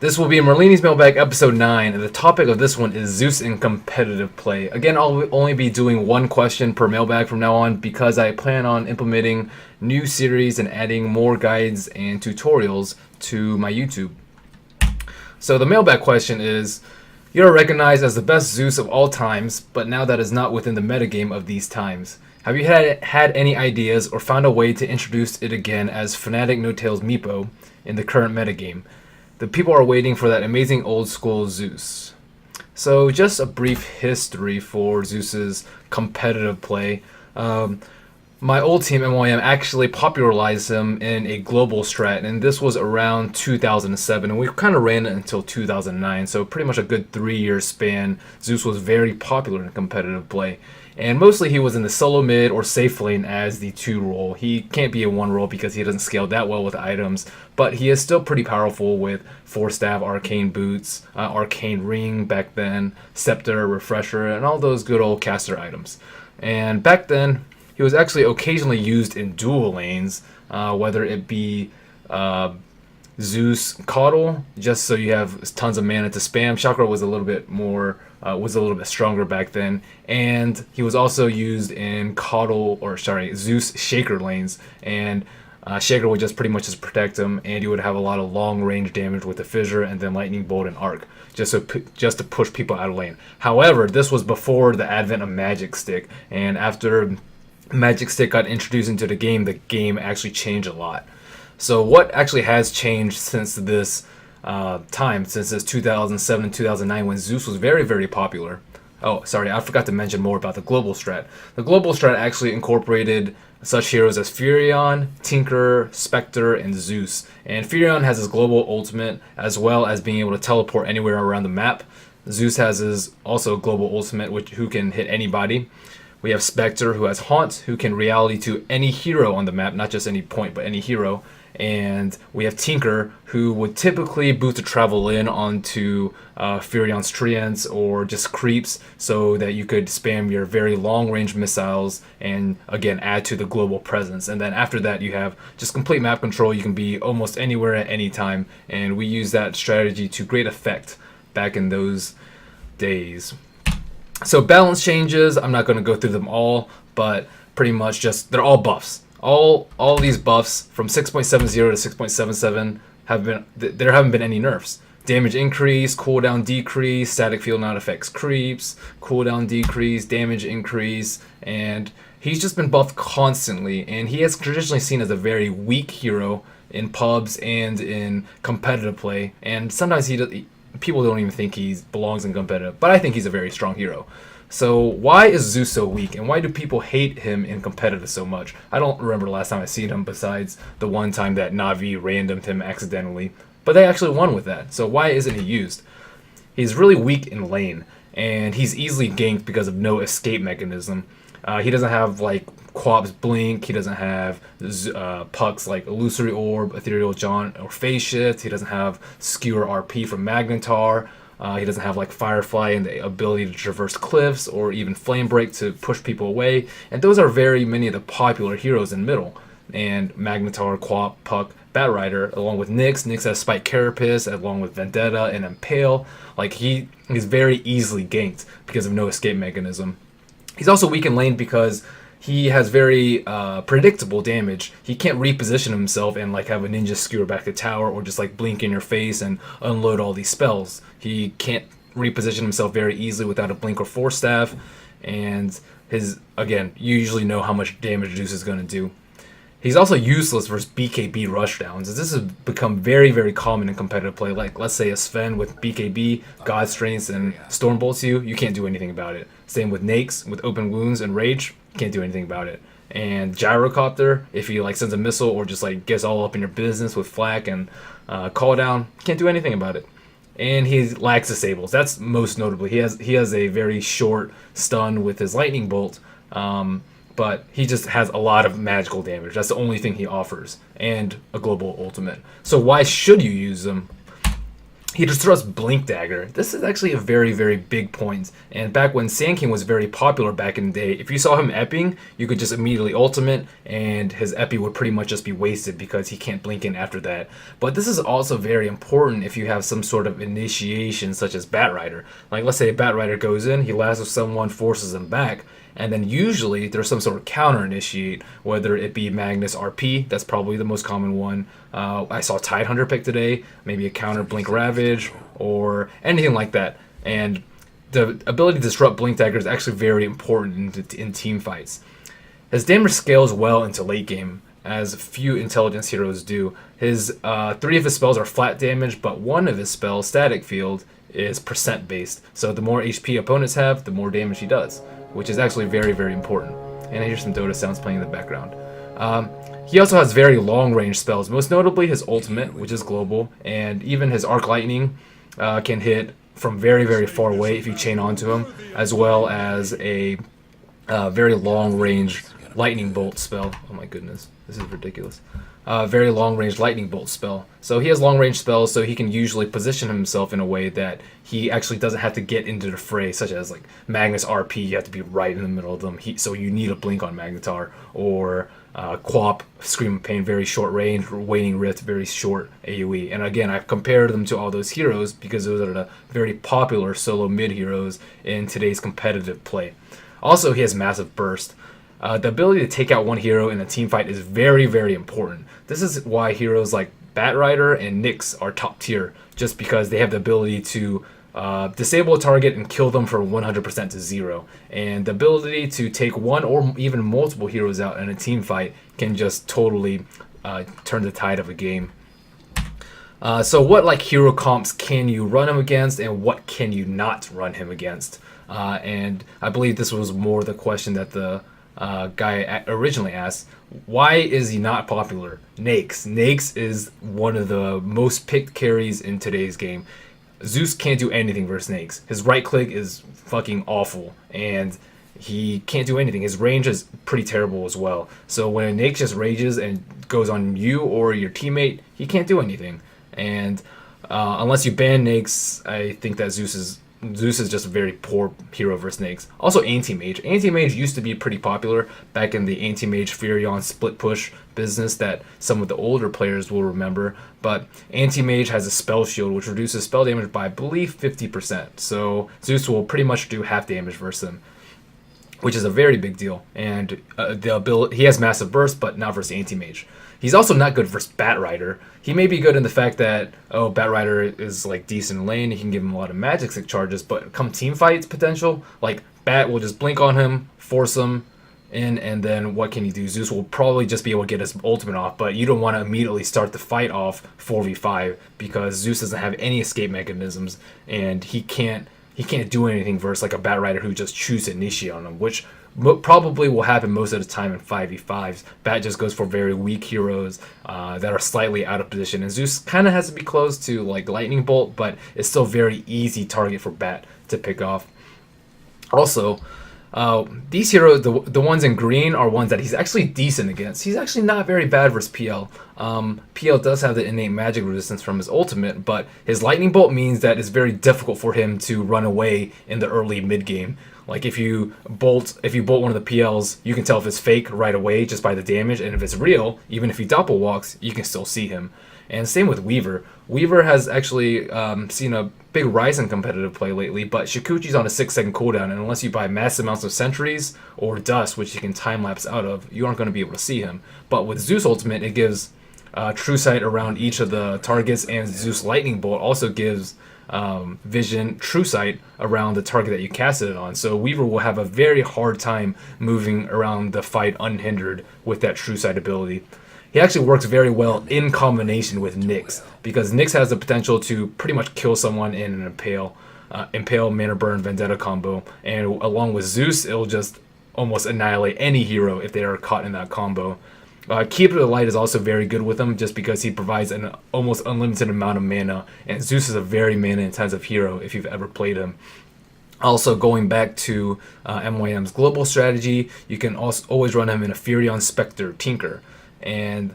This will be Merlini's Mailbag episode 9, and the topic of this one is Zeus in competitive play. Again, I'll only be doing one question per mailbag from now on because I plan on implementing new series and adding more guides and tutorials to my YouTube. So the mailbag question is, you are recognized as the best Zeus of all times, but now that is not within the metagame of these times. Have you had any ideas or found a way to introduce it again as Fnatic No-Tails Meepo in the current metagame? The people are waiting for that amazing old school Zeus. So just a brief history for Zeus's competitive play. My old team, MYM, actually popularized him in a global strat, and this was around 2007, and we kind of ran it until 2009, so pretty much a good 3-year span. Zeus was very popular in competitive play, and mostly he was in the solo mid or safe lane as the 2 role. He can't be a 1 role because he doesn't scale that well with items, but he is still pretty powerful with 4-staff, arcane boots, arcane ring back then, scepter, refresher, and all those good old caster items. And back then, he was actually occasionally used in dual lanes, whether it be Zeus Coddle, just so you have tons of mana to spam. Chakra was a little bit more, was a little bit stronger back then, and he was also used in Zeus Shaker lanes, and Shaker would just pretty much just protect him, and you would have a lot of long range damage with the fissure and then lightning bolt and arc, just to push people out of lane. However, this was before the advent of Magic Stick, and after Magic Stick got introduced into the game actually changed a lot. So what actually has changed since this time, since this 2007 and 2009 when Zeus was very, very popular? Oh, sorry, I forgot to mention more about the global strat. The global strat actually incorporated such heroes as Furion, Tinker, Spectre, and Zeus. And Furion has his global ultimate, as well as being able to teleport anywhere around the map. Zeus has his also global ultimate, who can hit anybody. We have Spectre, who has Haunt, who can reality to any hero on the map, not just any point, but any hero. And we have Tinker, who would typically boost a travel in onto Furion's treants or just creeps, so that you could spam your very long-range missiles and, again, add to the global presence. And then after that, you have just complete map control. You can be almost anywhere at any time, and we use that strategy to great effect back in those days. So balance changes, I'm not going to go through them all, but pretty much just, they're all buffs. All these buffs from 6.70 to 6.77 there haven't been any nerfs. Damage increase, cooldown decrease, static field not affects creeps, cooldown decrease, damage increase, and he's just been buffed constantly, and he is traditionally seen as a very weak hero in pubs and in competitive play, and sometimes people don't even think he belongs in competitive, but I think he's a very strong hero. So why is Zeus so weak, and why do people hate him in competitive so much? I don't remember the last time I seen him besides the one time that Na'Vi randomed him accidentally, but they actually won with that. So why isn't he used? He's really weak in lane, and he's easily ganked because of no escape mechanism. He doesn't have like Quab's Blink, he doesn't have pucks like Illusory Orb, Ethereal Jaunt, or Phase Shift, he doesn't have Skewer RP from Magnetar, he doesn't have like Firefly and the ability to traverse cliffs, or even Flame Break to push people away, and those are very many of the popular heroes in middle. And Magnetar, Quap, Puck, Batrider, along with Nyx. Nyx has Spike Carapace, along with Vendetta and Impale. Like he's very easily ganked because of no escape mechanism. He's also weak in lane because he has very predictable damage. He can't reposition himself and like have a ninja skewer back the tower, or just like blink in your face and unload all these spells. He can't reposition himself very easily without a blink or 4-staff, and you usually know how much damage Zeus is going to do. He's also useless versus BKB rushdowns. This has become very, very common in competitive play. Like, let's say a Sven with BKB, God Strengths, and Storm Bolts you can't do anything about it. Same with Nakes, with Open Wounds and Rage, can't do anything about it. And Gyrocopter, if he like sends a missile or just like gets all up in your business with Flak and Call Down, can't do anything about it. And he lacks disables. That's most notably. He has a very short stun with his Lightning Bolt. But he just has a lot of magical damage. That's the only thing he offers, and a global ultimate. So why should you use him? he just throws Blink Dagger. This is actually a very, very big point. And back when Sand King was very popular back in the day, if you saw him epping, you could just immediately ultimate, and his epi would pretty much just be wasted because he can't blink in after that. But this is also very important if you have some sort of initiation, such as Bat Rider. Like, let's say a Bat Rider goes in, he lassos someone, forces him back, and then usually there's some sort of counter initiate, whether it be Magnus RP, that's probably the most common one. I saw Tidehunter pick today, maybe a counter Blink Ravage or anything like that. And the ability to disrupt Blink Dagger is actually very important in team fights. His damage scales well into late game, as few intelligence heroes do. His 3 of his spells are flat damage, but 1 of his spells, Static Field, is percent based. So the more HP opponents have, the more damage he does, which is actually very, very important. And I hear some Dota sounds playing in the background. He also has very long range spells, most notably his ultimate, which is global, and even his Arc Lightning can hit from very, very far away if you chain onto him, as well as a very long range Lightning Bolt spell. Oh my goodness, this is ridiculous. Very long range Lightning Bolt spell. So he has long range spells, so he can usually position himself in a way that he actually doesn't have to get into the fray, such as like Magnus RP, you have to be right in the middle of them, so you need a blink on Magnetar, or Quap, Scream of Pain, very short range, Waning Rift, very short AoE. And again, I've compared them to all those heroes because those are the very popular solo mid heroes in today's competitive play. Also, he has Massive Burst. The ability to take out one hero in a team fight is very, very important. This is why heroes like Bat Rider and Nyx are top tier, just because they have the ability to disable a target and kill them from 100% to 0. And the ability to take one or even multiple heroes out in a team fight can just totally turn the tide of a game. So what like hero comps can you run him against, and what can you not run him against? And I believe this was more the question that the guy originally asked. Why is he not popular? Nyx. Nyx is one of the most picked carries in today's game. Zeus can't do anything versus Nyx. His right click is fucking awful, and he can't do anything. His range is pretty terrible as well. So when Nyx just rages and goes on you or your teammate, he can't do anything. And unless you ban Nyx, I think that Zeus is just a very poor hero versus Nyx. Also Anti-Mage. Anti-Mage used to be pretty popular back in the Anti-Mage Furion split push business that some of the older players will remember. But Anti-Mage has a spell shield which reduces spell damage by I believe 50%. So Zeus will pretty much do half damage versus him, which is a very big deal. And the ability, he has Massive Burst, but not versus Anti-Mage. He's also not good versus Bat Rider. He may be good in the fact that, oh, Bat Rider is like decent in lane, he can give him a lot of magic stick charges, but come team fights potential, like Bat will just blink on him, force him in, and then what can he do? Zeus will probably just be able to get his ultimate off, but you don't want to immediately start the fight off 4v5 because Zeus doesn't have any escape mechanisms, and he can't do anything versus like a Bat Rider who just chooses to initiate on him, which probably will happen most of the time in 5v5s. Bat just goes for very weak heroes that are slightly out of position, and Zeus kind of has to be close to like Lightning Bolt, but it's still very easy target for Bat to pick off. Also, these heroes, the ones in green, are ones that he's actually decent against. He's actually not very bad versus PL. PL does have the innate magic resistance from his ultimate, but his Lightning Bolt means that it's very difficult for him to run away in the early mid game. Like if you bolt one of the PLs, you can tell if it's fake right away just by the damage, and if it's real, even if he doppel walks, you can still see him. And same with Weaver. Weaver has actually seen a big rise in competitive play lately, but Shikuchi's on a 6-second cooldown, and unless you buy massive amounts of sentries or dust, which you can time lapse out of, you aren't going to be able to see him. But with Zeus Ultimate, it gives True Sight around each of the targets, and Zeus Lightning Bolt also gives vision, True Sight around the target that you casted it on. So Weaver will have a very hard time moving around the fight unhindered with that True Sight ability. He actually works very well in combination with Nyx, because Nyx has the potential to pretty much kill someone in an Impale, Mana Burn, Vendetta combo, and along with Zeus, it'll just almost annihilate any hero if they are caught in that combo. Keeper of the Light is also very good with him, just because he provides an almost unlimited amount of mana, and Zeus is a very mana-intensive hero if you've ever played him. Also, going back to MYM's global strategy, you can also always run him in a Furion Spectre Tinker. And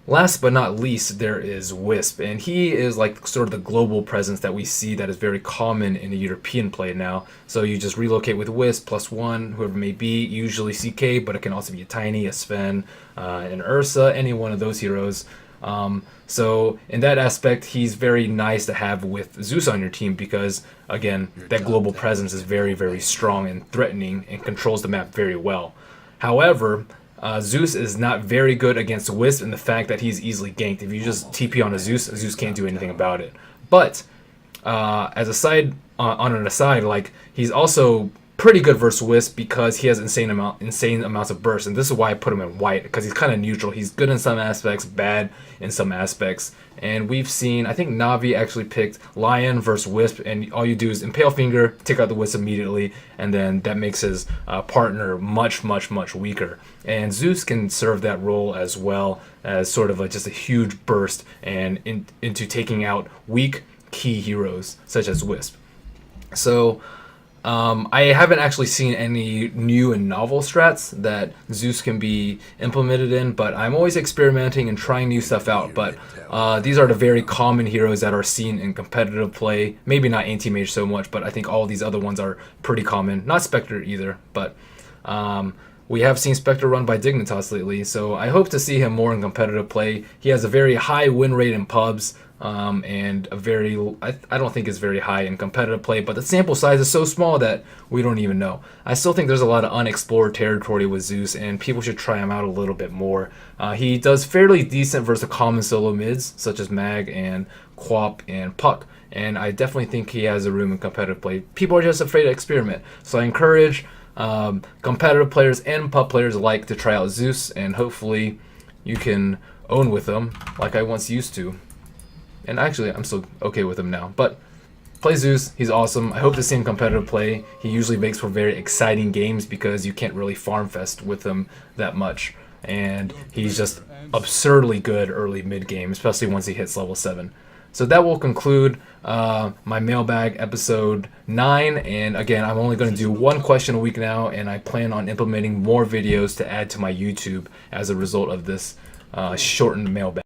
Last but not least, there is Wisp, and he is like sort of the global presence that we see that is very common in the European play now. So you just relocate with Wisp +1, whoever it may be, usually CK, but it can also be a Tiny, a Sven, an Ursa, any one of those heroes. So in that aspect, he's very nice to have with Zeus on your team because, again, that global presence is very, very strong and threatening and controls the map very well. However, Zeus is not very good against Wisp in the fact that he's easily ganked. If you just TP on a Zeus can't do anything about it. But as a side, on an aside, like he's also pretty good versus Wisp because he has insane amounts of burst, and this is why I put him in white because he's kind of neutral. He's good in some aspects, bad in some aspects, and we've seen, I think Navi actually picked Lion versus Wisp, and all you do is Impale Finger, take out the Wisp immediately, and then that makes his partner much weaker. And Zeus can serve that role as well as sort of just a huge burst and into taking out weak key heroes such as Wisp. So I haven't actually seen any new and novel strats that Zeus can be implemented in, but I'm always experimenting and trying new stuff out. But these are the very common heroes that are seen in competitive play. Maybe not Anti-Mage so much, but I think all these other ones are pretty common. Not Spectre either, but we have seen Spectre run by Dignitas lately, so I hope to see him more in competitive play. He has a very high win rate in pubs, and a very, I don't think it's very high in competitive play, but the sample size is so small that we don't even know. I still think there's a lot of unexplored territory with Zeus, and people should try him out a little bit more. He does fairly decent versus common solo mids, such as Mag and Quap and Puck, and I definitely think he has a room in competitive play. People are just afraid to experiment, so I encourage competitive players and pub players alike to try out Zeus, and hopefully you can own with him like I once used to. And actually, I'm still okay with him now. But play Zeus. He's awesome. I hope to see him competitive play. He usually makes for very exciting games because you can't really farm fest with him that much. And he's just absurdly good early mid game, especially once he hits level 7. So that will conclude my mailbag episode 9. And again, I'm only going to do one question a week now, and I plan on implementing more videos to add to my YouTube as a result of this shortened mailbag.